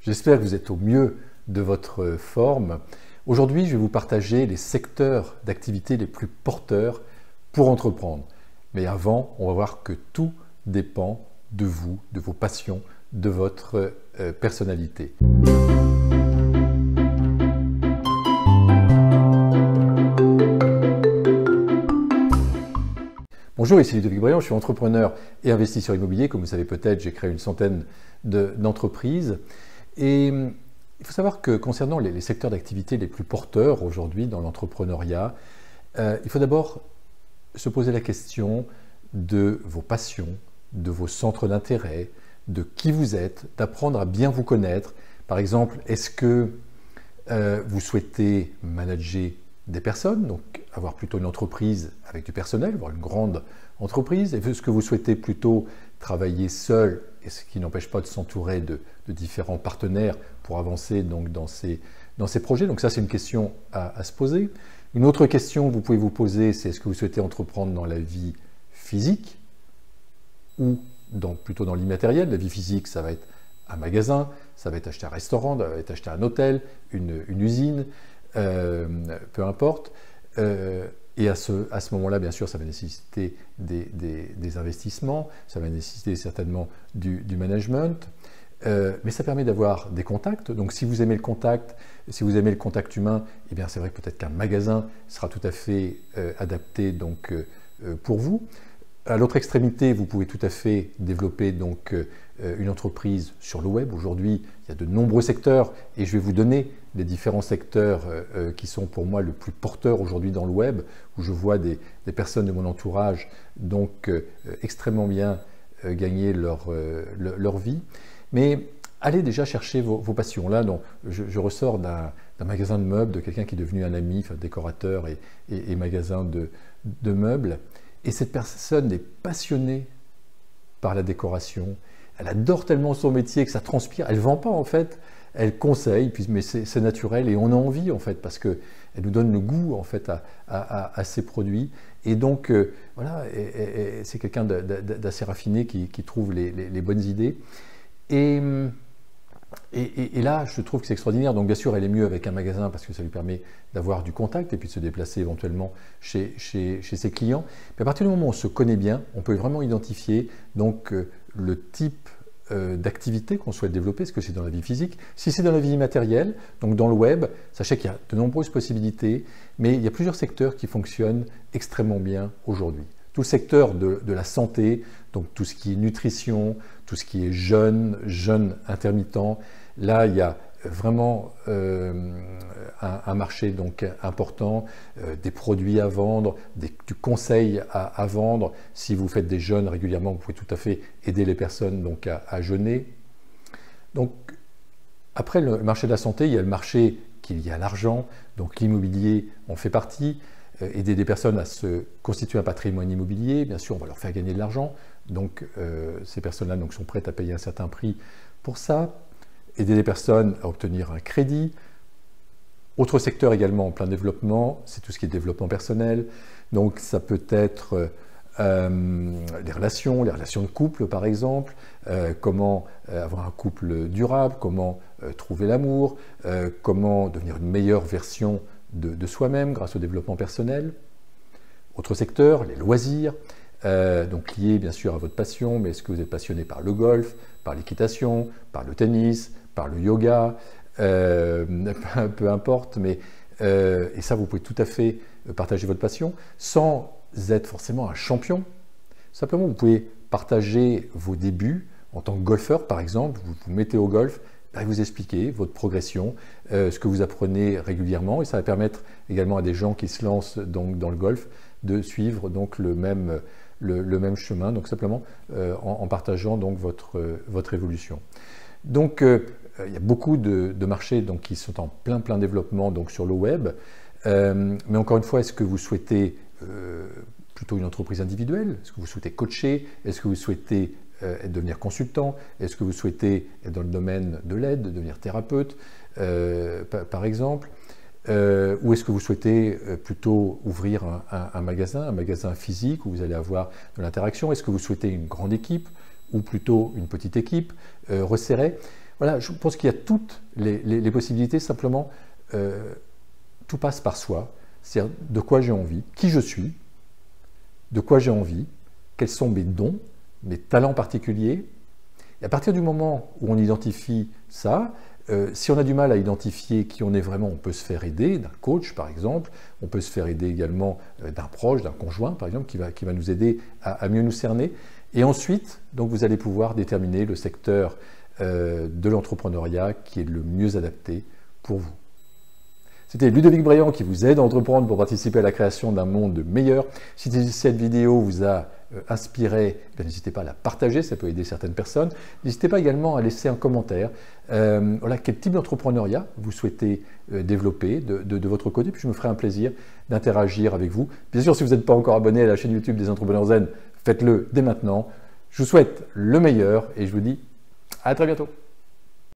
J'espère que vous êtes au mieux de votre forme. Aujourd'hui, je vais vous partager les secteurs d'activité les plus porteurs pour entreprendre. Mais avant, on va voir que tout dépend de vous, de vos passions, de votre personnalité. Bonjour, ici Ludovic Briand, je suis entrepreneur et investisseur immobilier. Comme vous savez peut-être, j'ai créé une centaine d'entreprises. Et il faut savoir que concernant les secteurs d'activité les plus porteurs aujourd'hui dans l'entrepreneuriat, il faut d'abord se poser la question de vos passions, de vos centres d'intérêt, de qui vous êtes, d'apprendre à bien vous connaître. Par exemple, est-ce que vous souhaitez manager des personnes, donc avoir plutôt une entreprise avec du personnel, avoir une grande entreprise? Est-ce que vous souhaitez plutôt travailler seul, et ce qui n'empêche pas de s'entourer de différents partenaires pour avancer donc dans ces projets? Donc ça, c'est une question à se poser. Une autre question que vous pouvez vous poser, c'est est-ce que vous souhaitez entreprendre dans la vie physique ou plutôt dans l'immatériel? La vie physique, ça va être un magasin, ça va être acheter un restaurant, ça va être acheter un hôtel, une usine, peu importe. Et à ce moment-là, bien sûr, ça va nécessiter des investissements, ça va nécessiter certainement du management, mais ça permet d'avoir des contacts. Donc si vous aimez le contact, si vous aimez le contact humain, eh bien c'est vrai que peut-être qu'un magasin sera tout à fait adapté donc, pour vous. À l'autre extrémité, vous pouvez tout à fait développer donc une entreprise sur le web. Aujourd'hui, il y a de nombreux secteurs et je vais vous donner les différents secteurs qui sont pour moi le plus porteurs aujourd'hui dans le web, où je vois des personnes de mon entourage donc extrêmement bien gagner leur vie. Mais allez déjà chercher vos passions. Là, donc, je ressors d'un magasin de meubles, de quelqu'un qui est devenu un ami, enfin, décorateur et magasin de meubles. Et cette personne est passionnée par la décoration. Elle adore tellement son métier que ça transpire. Elle ne vend pas en fait, elle conseille, mais c'est naturel et on a envie en fait parce qu'elle nous donne le goût en fait à ses produits. Et donc voilà, c'est quelqu'un d'assez raffiné qui trouve les bonnes idées. Et là, je trouve que c'est extraordinaire. Donc bien sûr, elle est mieux avec un magasin parce que ça lui permet d'avoir du contact et puis de se déplacer éventuellement chez ses clients. Mais à partir du moment où on se connaît bien, on peut vraiment identifier donc, le type d'activité qu'on souhaite développer. Est-ce que c'est dans la vie physique? Si c'est dans la vie immatérielle, donc dans le web, sachez qu'il y a de nombreuses possibilités, mais il y a plusieurs secteurs qui fonctionnent extrêmement bien aujourd'hui. Tout le secteur de la santé, donc tout ce qui est nutrition, tout ce qui est jeûne intermittent. Là, il y a vraiment un marché donc important, des produits à vendre, du conseil à vendre. Si vous faites des jeûnes régulièrement, vous pouvez tout à fait aider les personnes donc, à jeûner. Donc, après le marché de la santé, il y a le marché qui est lié à l'argent, donc l'immobilier en fait partie. Aider des personnes à se constituer un patrimoine immobilier, bien sûr, on va leur faire gagner de l'argent. Donc, ces personnes-là donc, sont prêtes à payer un certain prix pour ça. Aider les personnes à obtenir un crédit. Autre secteur également en plein développement, c'est tout ce qui est développement personnel. Donc, ça peut être les relations de couple, par exemple. Comment avoir un couple durable, comment trouver l'amour, comment devenir une meilleure version de soi-même grâce au développement personnel. Autre secteur, les loisirs, donc liés bien sûr à votre passion, mais est-ce que vous êtes passionné par le golf, par l'équitation, par le tennis, par le yoga, peu importe, mais et ça vous pouvez tout à fait partager votre passion sans être forcément un champion. Simplement vous pouvez partager vos débuts en tant que golfeur par exemple, vous vous mettez au golf, vous expliquer votre progression, ce que vous apprenez régulièrement, et ça va permettre également à des gens qui se lancent donc, dans le golf de suivre donc, le même chemin, donc simplement en partageant donc, votre évolution. Donc il y a beaucoup de marchés donc, qui sont en plein développement donc, sur le web, mais encore une fois, est-ce que vous souhaitez plutôt une entreprise individuelle? Est-ce que vous souhaitez coacher? Est-ce que vous souhaitez devenir consultant? Est-ce que vous souhaitez être dans le domaine de l'aide, devenir thérapeute, par exemple? Ou est-ce que vous souhaitez plutôt ouvrir un magasin physique où vous allez avoir de l'interaction? Est-ce que vous souhaitez une grande équipe ou plutôt une petite équipe resserrée? Voilà, je pense qu'il y a toutes les possibilités, simplement, tout passe par soi. C'est-à-dire de quoi j'ai envie, qui je suis, de quoi j'ai envie, quels sont mes dons, mes talents particuliers. Et à partir du moment où on identifie ça, si on a du mal à identifier qui on est vraiment, on peut se faire aider d'un coach, par exemple. On peut se faire aider également d'un proche, d'un conjoint, par exemple, qui va nous aider à mieux nous cerner. Et ensuite, donc, vous allez pouvoir déterminer le secteur de l'entrepreneuriat qui est le mieux adapté pour vous. C'était Ludovic Bréant qui vous aide à entreprendre pour participer à la création d'un monde meilleur. Si cette vidéo vous a inspiré, n'hésitez pas à la partager, ça peut aider certaines personnes. N'hésitez pas également à laisser un commentaire. Voilà, quel type d'entrepreneuriat vous souhaitez développer de votre côté, puis je me ferai un plaisir d'interagir avec vous. Bien sûr, si vous n'êtes pas encore abonné à la chaîne YouTube des Entrepreneurs Zen, faites-le dès maintenant. Je vous souhaite le meilleur et je vous dis à très bientôt.